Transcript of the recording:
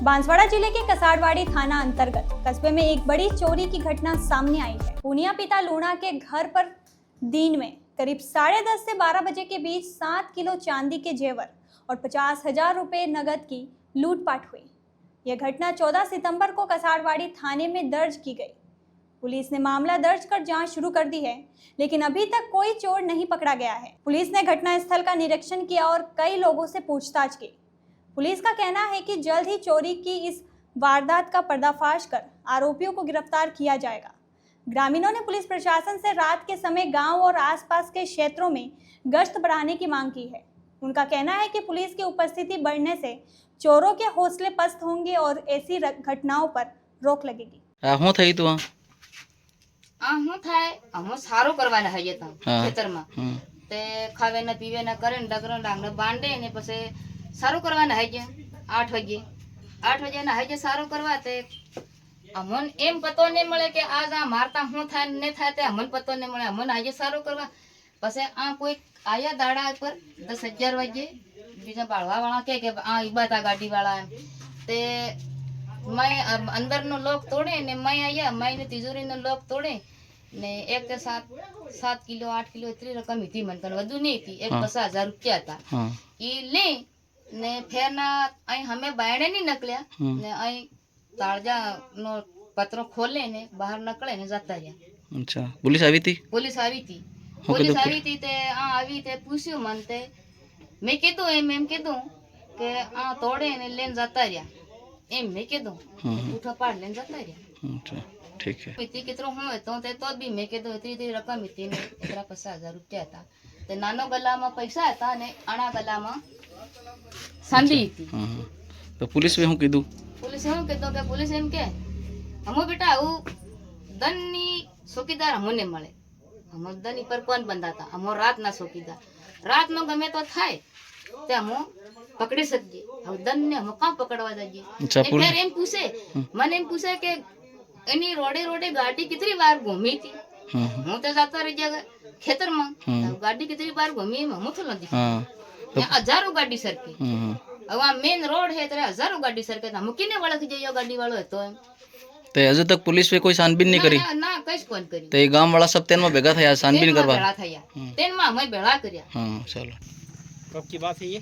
बांसवाड़ा जिले के कसाड़वाड़ी थाना अंतर्गत कस्बे में एक बड़ी चोरी की घटना सामने आई है। पूनिया पिता लूणा के घर पर दिन में करीब 10:30 से 12 बजे के बीच 7 किलो चांदी के जेवर और 50,000 रुपए नगद की लूटपाट हुई। यह घटना 14 सितंबर को कसाड़वाड़ी थाने में दर्ज की गई। पुलिस ने मामला दर्ज कर जांच शुरू कर दी है, लेकिन अभी तक कोई चोर नहीं पकड़ा गया है। पुलिस ने घटनास्थल का निरीक्षण किया और कई लोगों से पूछताछ की। पुलिस का कहना है कि जल्द ही चोरी की इस वारदात का पर्दाफाश कर आरोपियों को गिरफ्तार किया जाएगा। ग्रामीणों ने पुलिस प्रशासन से रात के समय गांव और आसपास के क्षेत्रों में गश्त बढ़ाने की मांग की है। उनका कहना है कि पुलिस की उपस्थिति बढ़ने से चोरों के हौसले पस्त होंगे और ऐसी घटनाओं पर रोक लगेगी। હું થઈ તું હું થાય અમે સારું કરવાના હઈએ તા ખેતરમાં તે ખાવે ને પીવે ને કરે ને ડગરો ડાંગ ને બાંધે ને પછી સારું કરવાના હઈએ 8 વાગે ના હઈએ સારું કરવા તે અમન એમ પતો ને મળે કે આજ આ મારતા હું થાય ને થાય તે અમન પતો ને મળે અમન હઈએ સારું કરવા પછી આ કોઈ આયા દાડા પર 10,000 વાગે બીજા બાળવા વાળા કે આ ઈબાતા ગાડી વાળા તે मैं अंदर नो लोक तोड़े ने मैं आया मैं ने तिजोरी नो लोक तोड़े ने एक के 7 किलो 8 किलो इतनी रकम थी मन कन वधु नहीं थी 50,000 रुपया था ई ले ने फेर ना आई हमें बायणे नहीं निकल्या ने आई ताळजा नो पत्रो खोले ने बाहर निकले ने जाता रहा। अच्छा पुलिस आई थी ते आ आवी ते पूछ्यो मन ते मैं कीधु एम कीधु के आ तोड़े ने लेन जाता रहा एम मैं कीधु उठा पाड़ लेन जाता रहा। अच्छा ठीक है इतनी कितरो हूं तो भी मैं कीधु इतनी रकम थी ने 50,000 रुपया था ते नानो गला में पैसा था ने आना गला में सांदी थी। तो पुलिस में हूं कीधु के पुलिस एम के हमो बेटा वो दनी चौकीदार हमने मळे हम दनी पर कौन बंदा था हमो रात ना चौकीदार रात में गमे तो थाय ते हमो पकड़ी सकिए अब दन ने हम कहां पकड़वा जाइए। अच्छा फिर एम पूछे मन एम पूछे के एनी रोडे गाड़ी कितनी बार घूमी थी हूं तो जाता रह गया खेतर में गाड़ी कितनी बार घूमी हम तो नहीं दिखी हजारों गाड़ी सरकी अब आ मेन रोड है तेरे हजारों गाड़ी सरके हम किने वळख जइयो गाड़ी वालो હતો એમ ते अजय तक पुलिस पे कोई छानबीन नहीं करी ना कई कोन करी ते गांव वाला सब तेन में भेगा थया छानबीन करवा भेड़ा थया तेन में हम भेड़ा करया। हां चलो कब की बात है ये?